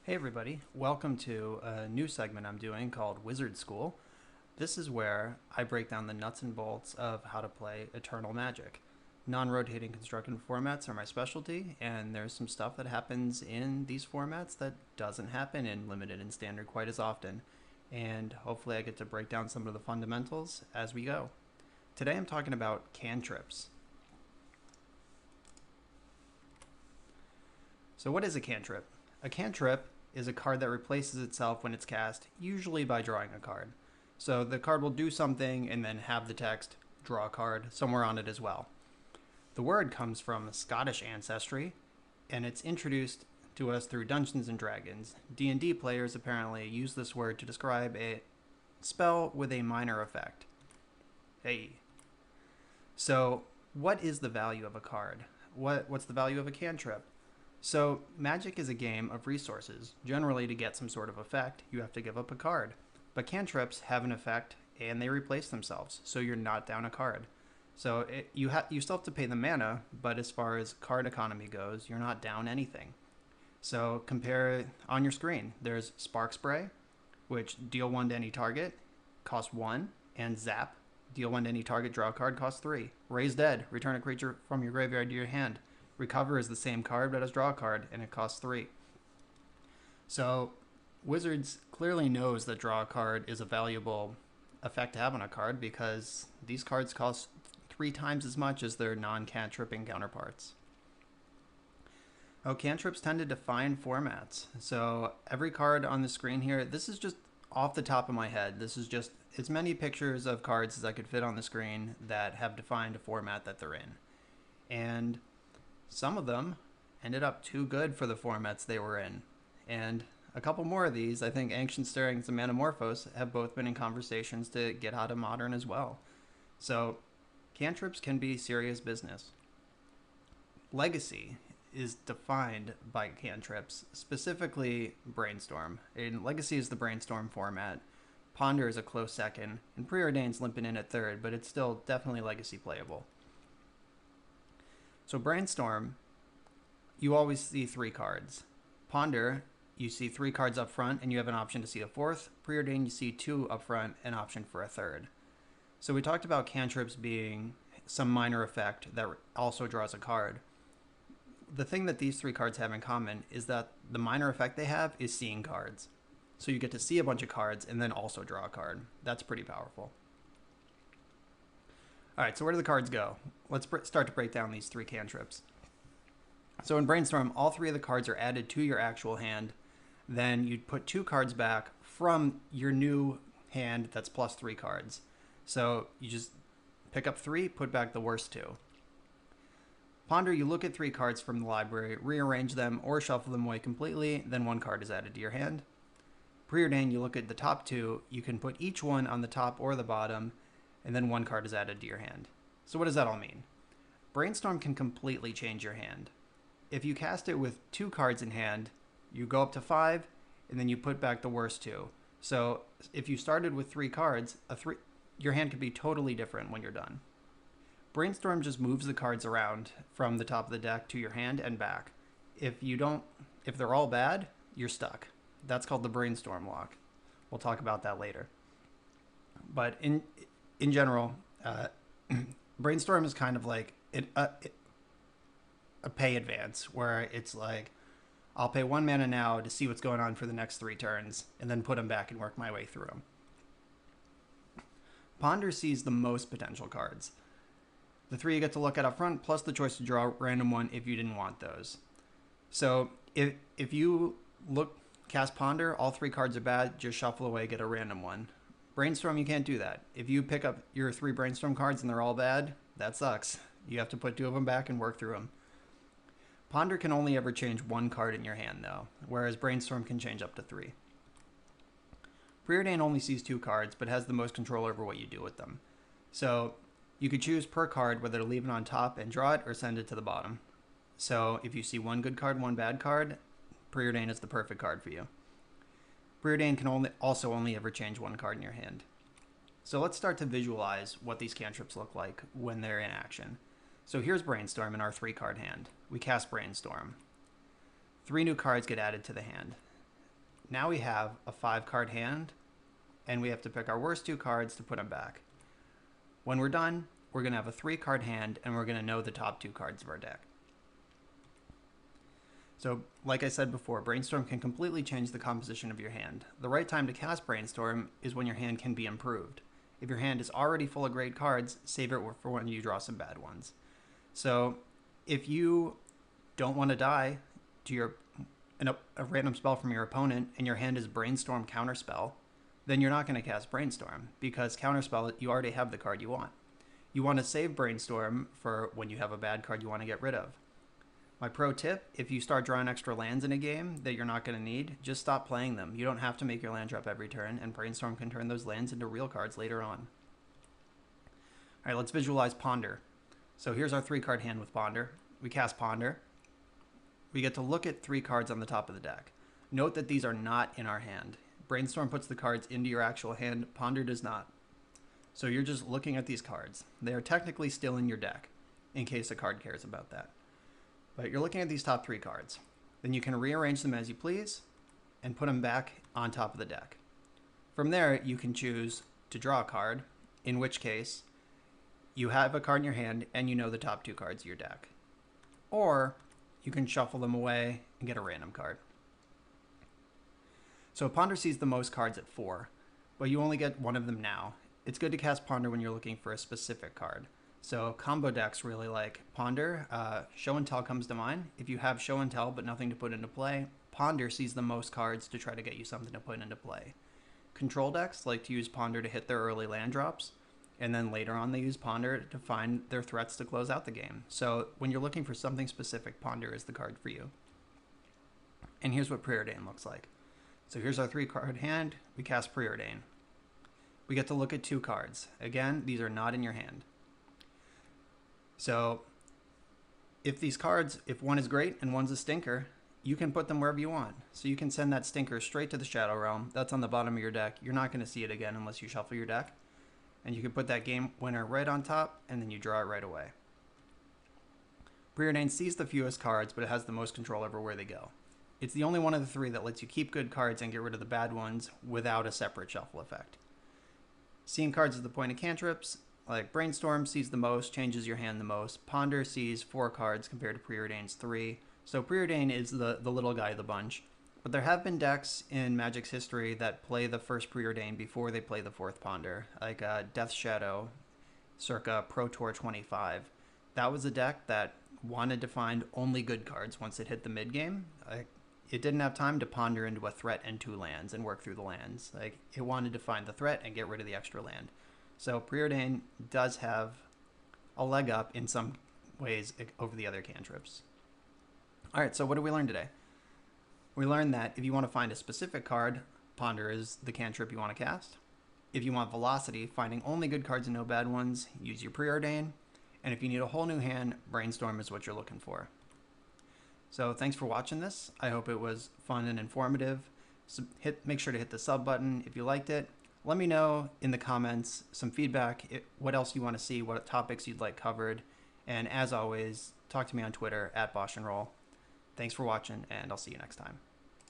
Hey everybody, welcome to a new segment I'm doing called Wizard School. This is where I break down the nuts and bolts of how to play Eternal Magic. Non-rotating constructed formats are my specialty, and there's some stuff that happens in these formats that doesn't happen in Limited and Standard quite as often. And hopefully I get to break down some of the fundamentals as we go. Today I'm talking about cantrips. So what is a cantrip? A cantrip is a card that replaces itself when it's cast, usually by drawing a card. So the card will do something and then have the text draw a card somewhere on it as well. The word comes from Scottish ancestry, and it's introduced to us through Dungeons and Dragons. D&D players apparently use this word to describe a spell with a minor effect. Hey. So, what is the value of a card? What's the value of a cantrip? So, Magic is a game of resources. Generally, to get some sort of effect, you have to give up a card. But cantrips have an effect and they replace themselves, so you're not down a card. So, you still have to pay the mana, but as far as card economy goes, you're not down anything. So, compare on your screen. There's Spark Spray, which deal 1 to any target, cost 1, and Zap, deal 1 to any target, draw a card, cost 3. Raise Dead, return a creature from your graveyard to your hand. Recover is the same card, but as draw a card, and it costs 3. So, Wizards clearly knows that draw a card is a valuable effect to have on a card because these cards cost 3 times as much as their non-cantripping counterparts. Oh, cantrips tend to define formats. So every card on the screen here, this is just off the top of my head. This is just as many pictures of cards as I could fit on the screen that have defined a format that they're in. And some of them ended up too good for the formats they were in. And a couple more of these, I think Ancient Stirrings and Manamorphose, have both been in conversations to get out of Modern as well. So cantrips can be serious business. Legacy is defined by cantrips, specifically Brainstorm. And Legacy is the Brainstorm format. Ponder is a close second, and Preordained's limping in at third, but it's still definitely Legacy playable. So Brainstorm, you always see 3 cards. Ponder, you see 3 cards up front, and you have an option to see a 4th. Preordained, you see 2 up front, an option for a 3rd. So we talked about cantrips being some minor effect that also draws a card. The thing that these 3 cards have in common is that the minor effect they have is seeing cards. So you get to see a bunch of cards and then also draw a card. That's pretty powerful. All right, so where do the cards go? Let's start to break down these 3 cantrips. So in Brainstorm, all 3 of the cards are added to your actual hand. Then you'd put 2 cards back from your new hand that's plus 3 cards. So you just pick up 3, put back the worst 2. Ponder, you look at 3 cards from the library, rearrange them, or shuffle them away completely, then 1 card is added to your hand. Preordained, you look at the top 2, you can put each one on the top or the bottom, and then 1 card is added to your hand. So what does that all mean? Brainstorm can completely change your hand. If you cast it with 2 cards in hand, you go up to 5, and then you put back the worst 2. So if you started with 3 cards, your hand could be totally different when you're done. Brainstorm just moves the cards around from the top of the deck to your hand and back. If they're all bad, you're stuck. That's called the Brainstorm lock. We'll talk about that later. But in general, Brainstorm is kind of like a pay advance, where it's like, I'll pay 1 mana now to see what's going on for the next 3 turns, and then put them back and work my way through them. Ponder sees the most potential cards. The 3 you get to look at up front, plus the choice to draw a random one if you didn't want those. So if you cast Ponder, all 3 cards are bad, just shuffle away, get a random one. Brainstorm, you can't do that. If you pick up your 3 Brainstorm cards and they're all bad, that sucks. You have to put 2 of them back and work through them. Ponder can only ever change 1 card in your hand, though, whereas Brainstorm can change up to 3. Preordained only sees 2 cards, but has the most control over what you do with them. So you could choose per card whether to leave it on top and draw it or send it to the bottom. So if you see 1 good card, 1 bad card, Preordained is the perfect card for you. Preordained can also only ever change 1 card in your hand. So let's start to visualize what these cantrips look like when they're in action. So here's Brainstorm in our 3-card hand. We cast Brainstorm. 3 new cards get added to the hand. now we have a 5-card hand, and we have to pick our worst 2 cards to put them back. When we're done, we're going to have a 3-card hand, and we're going to know the top 2 cards of our deck. So, like I said before, Brainstorm can completely change the composition of your hand. The right time to cast Brainstorm is when your hand can be improved. If your hand is already full of great cards, save it for when you draw some bad ones. So, if you don't want to die to a random spell from your opponent and your hand is Brainstorm Counterspell, then you're not going to cast Brainstorm, because Counterspell, you already have the card you want. You want to save Brainstorm for when you have a bad card you want to get rid of. My pro tip, if you start drawing extra lands in a game that you're not going to need, just stop playing them. You don't have to make your land drop every turn, and Brainstorm can turn those lands into real cards later on. All right, let's visualize Ponder. So here's our 3-card hand with Ponder. We cast Ponder. We get to look at 3 cards on the top of the deck. Note that these are not in our hand. Brainstorm puts the cards into your actual hand. Ponder does not. So you're just looking at these cards. They are technically still in your deck, in case a card cares about that. But you're looking at these top 3 cards. Then you can rearrange them as you please and put them back on top of the deck. From there, you can choose to draw a card, in which case you have a card in your hand and you know the top 2 cards of your deck. Or you can shuffle them away and get a random card. So Ponder sees the most cards at 4, but you only get 1 of them now. It's good to cast Ponder when you're looking for a specific card. So combo decks really like Ponder. Show and Tell comes to mind. If you have Show and Tell but nothing to put into play, Ponder sees the most cards to try to get you something to put into play. Control decks like to use Ponder to hit their early land drops, and then later on they use Ponder to find their threats to close out the game. So when you're looking for something specific, Ponder is the card for you. And here's what Preordained looks like. So here's our 3-card hand. We cast Preordained. We get to look at 2 cards. Again, these are not in your hand. So if these cards, if one is great and one's a stinker, you can put them wherever you want. So you can send that stinker straight to the Shadow Realm. That's on the bottom of your deck. You're not going to see it again unless you shuffle your deck. And you can put that game winner right on top, and then you draw it right away. Preordained sees the fewest cards, but it has the most control over where they go. It's the only one of the 3 that lets you keep good cards and get rid of the bad ones without a separate shuffle effect. Seeing cards is the point of cantrips. Like Brainstorm sees the most, changes your hand the most. Ponder sees 4 cards compared to Preordained's 3. So Preordained is the little guy of the bunch. But there have been decks in Magic's history that play the first Preordained before they play the 4th Ponder, like Death Shadow, circa Pro Tour 25. That was a deck that wanted to find only good cards once it hit the mid-game. It didn't have time to ponder into a threat and 2 lands and work through the lands. It wanted to find the threat and get rid of the extra land. So Preordained does have a leg up in some ways over the other cantrips. All right, so what did we learn today? We learned that if you want to find a specific card, Ponder is the cantrip you want to cast. If you want velocity, finding only good cards and no bad ones, use your Preordained. And if you need a whole new hand, Brainstorm is what you're looking for. So thanks for watching this. I hope it was fun and informative. So make sure to hit the sub button if you liked it. Let me know in the comments some feedback, what else you want to see, what topics you'd like covered. And as always, talk to me on Twitter @BoschandRoll. Thanks for watching, and I'll see you next time.